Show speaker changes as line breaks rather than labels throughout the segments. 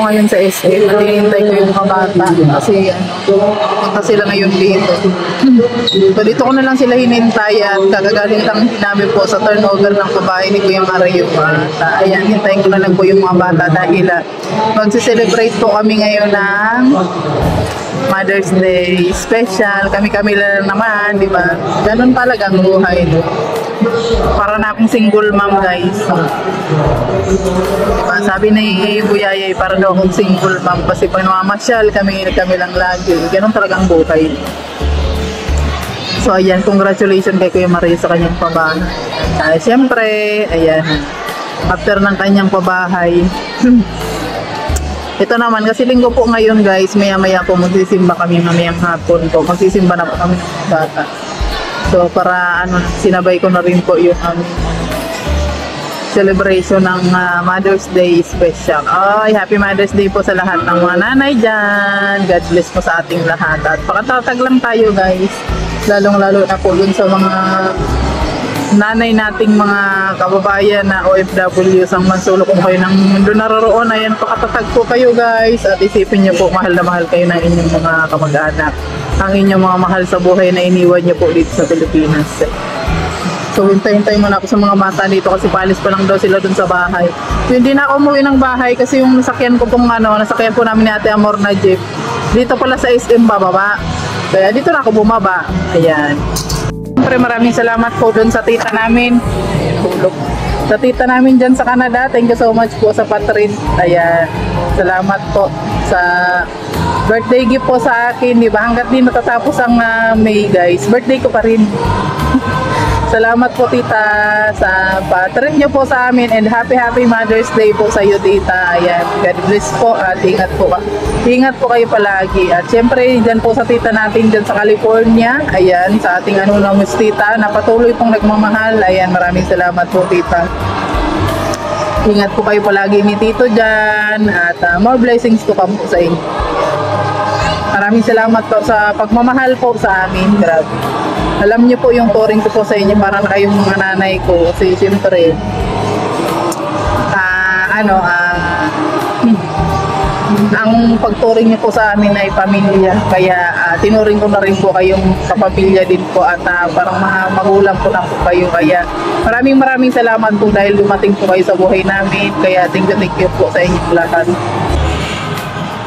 ngayon sa SM. Hinihintay ko yung mga bata kasi punta sila ngayon dito. So dito ko na lang sila hinintay at kagagaling lang namin po sa turnover ng kabahay ni Kuya Mario. At ayan, hintayin ko na lang po yung mga bata dahil magse-celebrate po kami ngayon ng Mother's Day special. Kami-kami lang naman, di ba? Ganun talaga ang buhay. Para na akong single mom, guys. Diba? Sabi ni Buyayay, para daw akong single mom kasi pag namamasyal, kami lang lagi. Ganun talaga ang buhay. So ayan, congratulations kay Kuya Maria sa kanyang pabahay. Siyempre, ayan, after ng kanyang pabahay, ito naman, kasi linggo po ngayon guys, maya-maya po magsisimba kami mamayang hapon po. Magsisimba na po kami ng bata. So para sinabay ko na rin po yung celebration ng Mother's Day special. Ay, Happy Mother's Day po sa lahat ng mga nanay dyan. God bless po sa ating lahat. At pakatatag lang tayo guys. Lalong-lalo na po dun sa mga nanay nating mga kababayan na OFW sang mansulok kung kayo ng mundo naroroon. Ayan, pakatatag po kayo guys. At isipin nyo po, mahal na mahal kayo ng inyong mga kamag-anak. Ang inyong mga mahal sa buhay na iniwan nyo po dito sa Pilipinas. So hintay-hintay muna ako sa mga mata dito kasi palis pa lang daw sila dun sa bahay. So, hindi na ako umuwi ng bahay kasi yung nasakyan ko pong nasakyan po namin ni Ate Amor na jeep. Dito pala sa SM bababa. Kaya dito na ako bumaba. Ayan. Siyempre maraming salamat po dun sa tita namin. Sa tita namin dyan sa Canada. Thank you so much po sa patrin. Ayan. Salamat po sa birthday gift po sa akin. Diba? Hanggat di natatapos ang May guys. Birthday ko pa rin. Salamat po tita sa patrin nyo po sa amin and happy Mother's Day po sa iyo tita. Ayan, God bless po at ingat po kayo palagi. At syempre dyan po sa tita natin dyan sa California, ayan, sa ating anonymous tita na patuloy pong nagmamahal. Ayan, maraming salamat po tita. Ingat po kayo palagi ni tito dyan at more blessings to come po sa inyo. Maraming salamat po sa pagmamahal po sa amin. Grabe. Alam niyo po yung touring ko po sa inyo para na kayong mga nanay ko kasi siyempre ang pagturing niyo po sa amin ay pamilya kaya tinuring ko na rin po kayong kapamilya din po at parang magulang po na po kayo kaya maraming salamat po dahil dumating po kayo sa buhay namin kaya thank you po sa inyo lahat.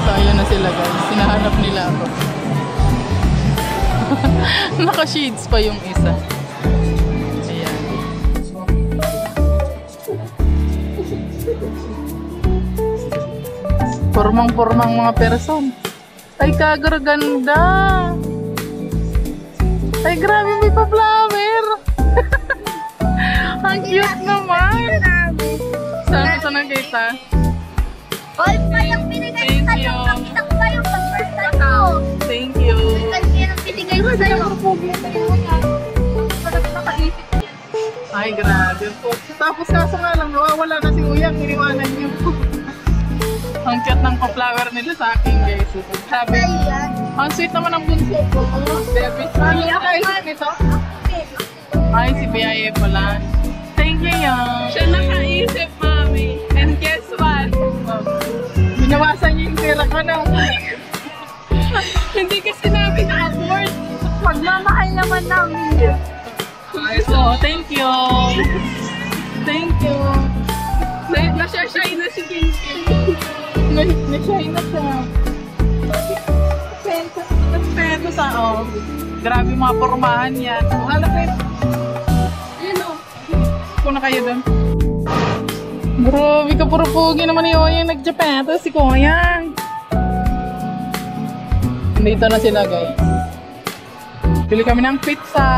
So ayun na sila guys, sinahanap nila ako. Naka-shades pa yung isa. Ayan. Pormang-pormang mga person. Ay, kagaraganda. Ay, grabe, may pa-flower. Ang cute naman. Saan ang kita?
All pa yung pinigay ko sa'yo. Nakita ko pa yung pag-person ko.
Thank you.
Pinigay ko sa'yo.
Ay, grabe po. Tapos kaso nga lang, nawawala na si Uyang. Iniwanan niyo po. Ang cute ng pa-flower nila sa akin, guys. Sabi, ang sweet naman ang bunso ko. Baby, ano nakaisip nito? Ay, si Biyaya pala. Thank you, Yang.
Siya nakaisip, mami. And guess what?
Binawasan niyo yung pera ko na.
Hindi kasi namin na-afford.
Magmamahal naman namin.
So, thank you. Thank you.
Nasyashay na si Kinky.
Nashay na siya. Pero sa, grabe mga pormahan yan. Ano kayo? Kung na kayo doon. Grabe ka, puro pugi naman ni Oyang nag-Japan. Tapos si Koyang. Dito na sila guys. Pili kami ng pizza.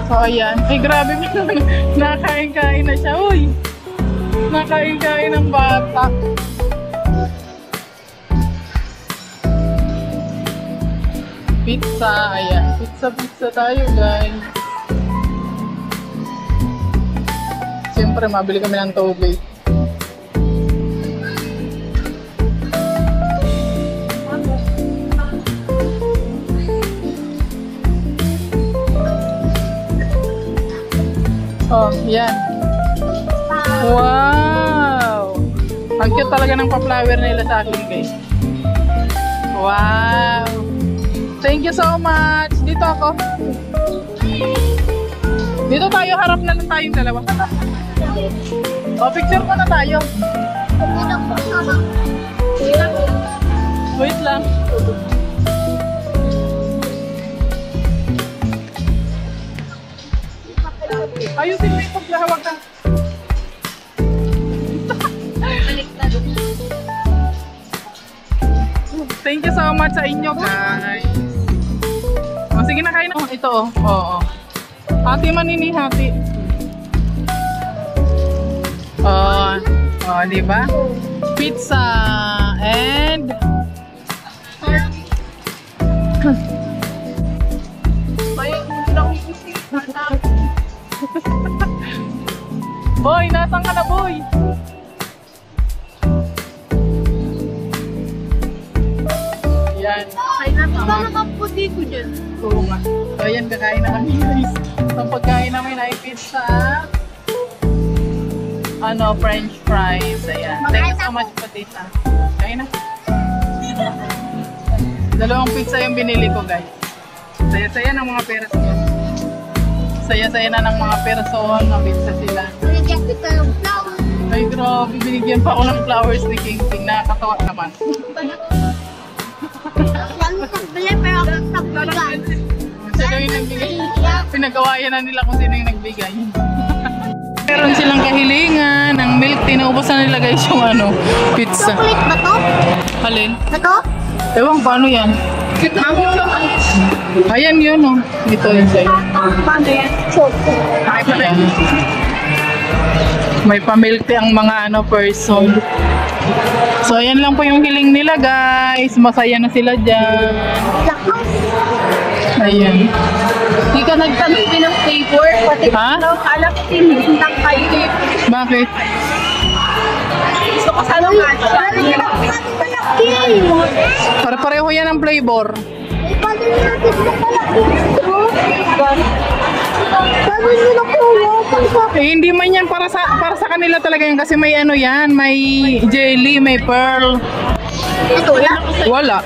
So ayan. Ay grabe mo naman. Nakain-kain na siya. Uy. Nakain-kain ng bata. Pizza. Ayan. Pizza tayo guys. Siyempre mabili kami ng tubig. Oh, yan. Wow! Ang cute talaga ng pa-flower nila sa akin, guys. Wow! Thank you so much! Dito ako. Dito tayo, harap na lang tayong dalawa. O, picture ko na tayo. Wait lang. Ayusin mo yung paglahawag ka. Thank you so much sa inyo, guys. O, sige na, kain na. Ito, oh. Oo. Hati manini, hati. Oh, diba? Pizza and boy, nasan ka na, boy? Yan.
Baka nakaputi ko dyan.
Oo nga. So, ayan, kakain na kami, guys. Ang pagkain namin ay pizza, French fries. Ayan. Thank you so much, Patita. Kain na. Dalawang pizza yung binili ko, guys. Saya-saya ng mga person. Saya-saya na ng mga person. Pizza sila.
Rejected ka ng flower.
Ay, grabe. Binigyan pa ako ng flowers ni King King. Nakakatawa naman.
Yan mo kang bili pero ako nagtabugan.
Sino yung nagbigay? Pinagawayan na nila kung sino yung nagbigay. Meron silang kahilingan ng milk tea. Naubos na nila, guys, yung pizza.
Chocolate ba to?
Halin?
Ito?
Ewan, paano yan? Ayan yun, oh. Ito yun sa'yo.
Paano yan? Chocolate.
May pamilk tea ang mga person. So, ayan lang po yung hiling nila, guys. Masaya na sila dyan. Ayan.
Hindi ka nagtanong din ng flavor. Pati
Ha?
alam ko tinitintang kayo.
Bakit?
Gusto ko sana
Pare-pareho yan ang flavor.
Paano natin ito pala? Paano nyo nakuha?
Hindi man yan para sa kanila talaga yan kasi may yan, may jelly, may pearl.
Ito yan?
Wala.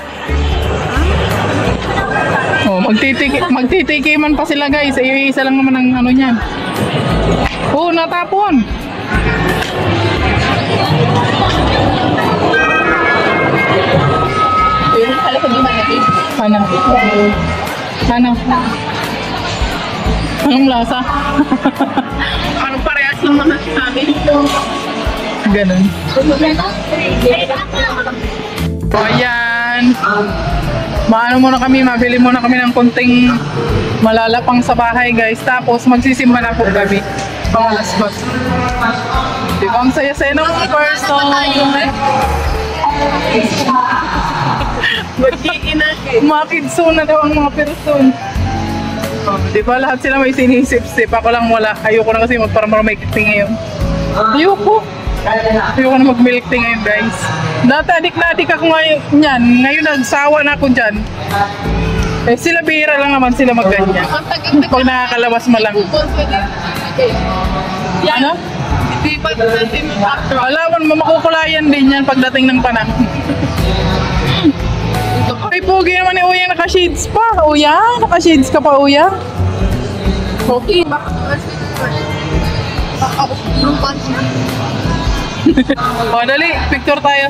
Oh, magtitikiman pa sila, guys. Isa lang naman ang niyan. Oh, natapon. Ano? Anong lasa?
Anong parehas lang naman sa amin?
Ganun. So, ayan. Mabili muna kami ng konting malalapang sa bahay, guys. Tapos magsisimba na po kami. Pangalasbas. Diba ang saya-saya ng person? Makidso na daw ang mga person. Diba lahat sila may sinisip-sip? Ako lang wala. Ayoko na kasi magparamay tea ngayon. Ayoko na mag-milk tea ngayon, guys. Dati adik na adik ako ngayon. Ngayon nagsawa na ako dyan. Eh sila bihira lang naman sila magganyan. Pag nakakalabas mo lang. Ano? Alawan mo, makukulayan din yan pagdating ng panahon. Ay, pogi naman ni Uya, naka-shades pa. Uya, naka-shades ka pa, Uya.
Okay.
O, dali, picture tayo.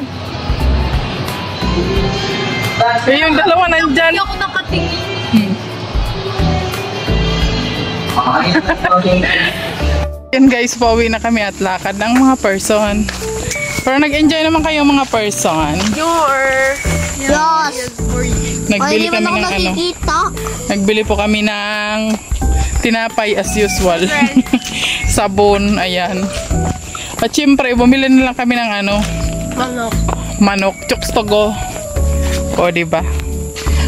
Eh, yung dalawa nandyan.
Hindi ako nakatingin.
Yan, guys, pauwi na kami at lakad ng mga person. Pero nag-enjoy naman kayo mga person.
Yes.
Nagbili
Ay,
kami
ako
ng
nakikita.
Nagbili po kami ng tinapay as usual. Sabon, ayan. At syempre, bumili na lang kami ng manok, chokstogo. O, diba?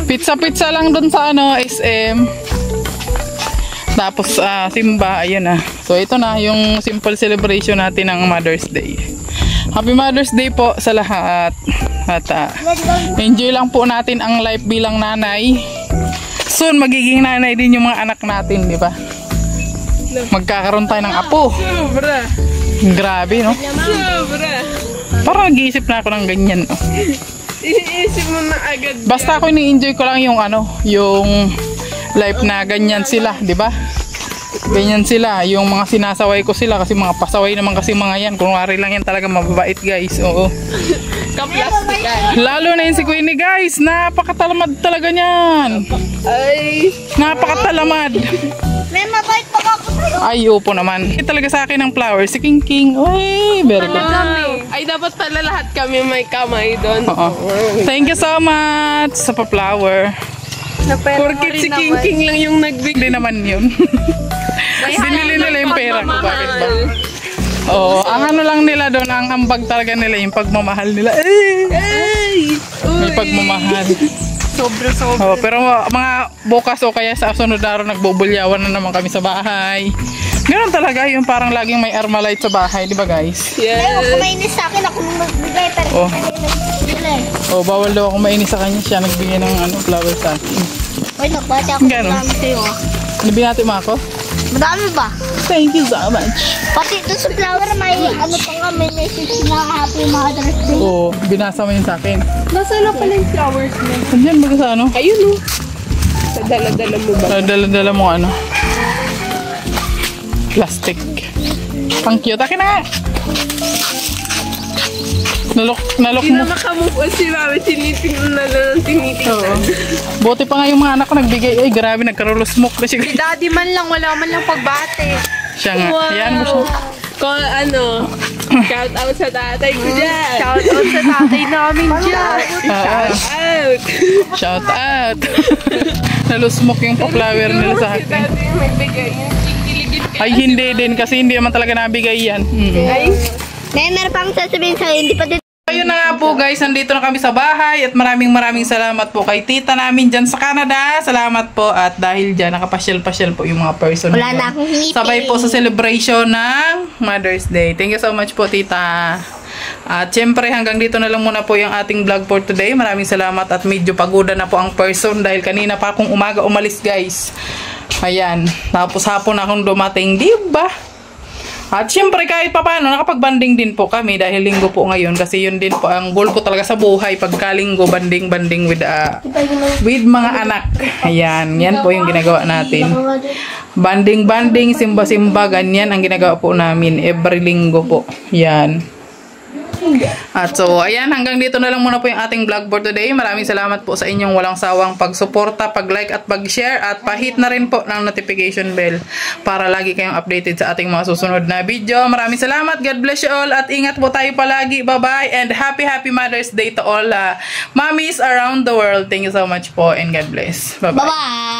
Pizza lang dun sa SM. Tapos, simba, ayan na. So, ito na yung simple celebration natin ng Mother's Day. Happy Mother's Day po sa lahat. At enjoy lang po natin ang life bilang nanay. Soon, magiging nanay din yung mga anak natin, di ba? Magkakaroon tayo ng apo.
Sobra.
Grabe, no?
Sobra.
Parang nag-iisip na ako ng ganyan. Oh.
Iniisip mo na agad.
Basta ako ini-enjoy ko lang yung yung life na ganyan sila, di ba? Ganyan sila, yung mga sinasaway ko sila kasi mga pasaway naman kasi mga yan. Kunwari lang yan talaga mababait guys. Oo.
Kaplastikan.
Lalo na yun si Queenie guys, napakatalamad talaga niyan.
Ay.
Napakatalamad.
May mabait pa ako sa'yo.
Ay, upo naman. Talaga sa akin ng flowers, si King King. Ay, very good.
Ay, dapat pala lahat kami may kamay doon.
Oo. Thank you so much sa pa-flower.
Porkit si King King lang yung nagbigay.
Hindi naman yun. Binili nila yung pera ko. Bakit ba? Oo, ang ano lang nila doon, ang ambag talaga nila, yung pagmamahal nila.
Ay!
May pagmamahal.
Sobra-sobra.
Oh, pero mga bukas o kaya sa sunod na araw nagbubulyawan na naman kami sa bahay. Ganoon talaga, yung parang laging may Armalite sa bahay, di ba guys?
Ayaw,
Yes.
kumainis sa akin. Ako nung magbigay. Pero
Oh.
nagbigay.
Oh, bawal daw ako mainis sa kanya. Siya nagbigay ng flower sa akin.
Uy, nagbati ako
Gano'n?
marami sa'yo.
Nabinati mo ako?
Madami ba?
Thank you so much.
Pati doon sa flower, may ano pa nga, may message na Happy Mother's Day.
Oo, binasa mo yun sa akin.
Nasaan na pala yung flowers mo?
Andiyan ba sa ano?
Ayun o. Sa dala-dala mo ba?
Sa dala-dala mo ano? Plastic. Ang cute. Akin na nga. Nalok
Hindi
mo.
na makamove on si Mami. Tinitingnan na lang ang tinitingnan.
Buti pa nga yung mga anak ko nagbigay. Ay, grabe, nagkarulo-smoke na siya.
Daddy man lang, wala man lang pagbate.
Siya nga. Ayan mo siya.
Kung ano, shout out sa tatay ko dyan. Shout out sa tatay namin dyan. Shout out.
Shout out. Nalusmok yung pa-flower nila sa akin.
Daddy yung magbigay yung kikiligid ka.
Ay, hindi din. Kasi hindi naman talaga nabigay yan.
Ay,
Meron pang sasabihin sa'yo, hindi pa din.
Ayun na nga po guys, nandito na kami sa bahay at maraming salamat po kay tita namin dyan sa Canada. Salamat po at dahil dyan nakapasyal-pasyal po yung mga person.
Wala na akong ngipin.
Sabay po sa celebration ng Mother's Day. Thank you so much po tita. At syempre hanggang dito na lang muna po yung ating vlog for today. Maraming salamat at medyo pagoda na po ang person dahil kanina pa akong umaga umalis guys. Ayan, tapos hapon akong dumating, diba? At syempre kahit papaano nakapag-banding din po kami dahil linggo po ngayon kasi yun din po ang goal ko talaga sa buhay pagkalinggo banding with mga anak. Ayan, yan po yung ginagawa natin. Banding, simba-simba, ganyan ang ginagawa po namin every linggo po. Yan. At so, ayan, hanggang dito na lang muna po yung ating vlog for today. Maraming salamat po sa inyong walang sawang pagsuporta, pag-like at pag-share at pa-hit na rin po ng notification bell para lagi kayong updated sa ating mga susunod na video. Maraming salamat. God bless you all at ingat po tayo palagi. Bye-bye and happy Mother's Day to all mommies around the world. Thank you so much po and God bless. Bye-bye.
Bye-bye!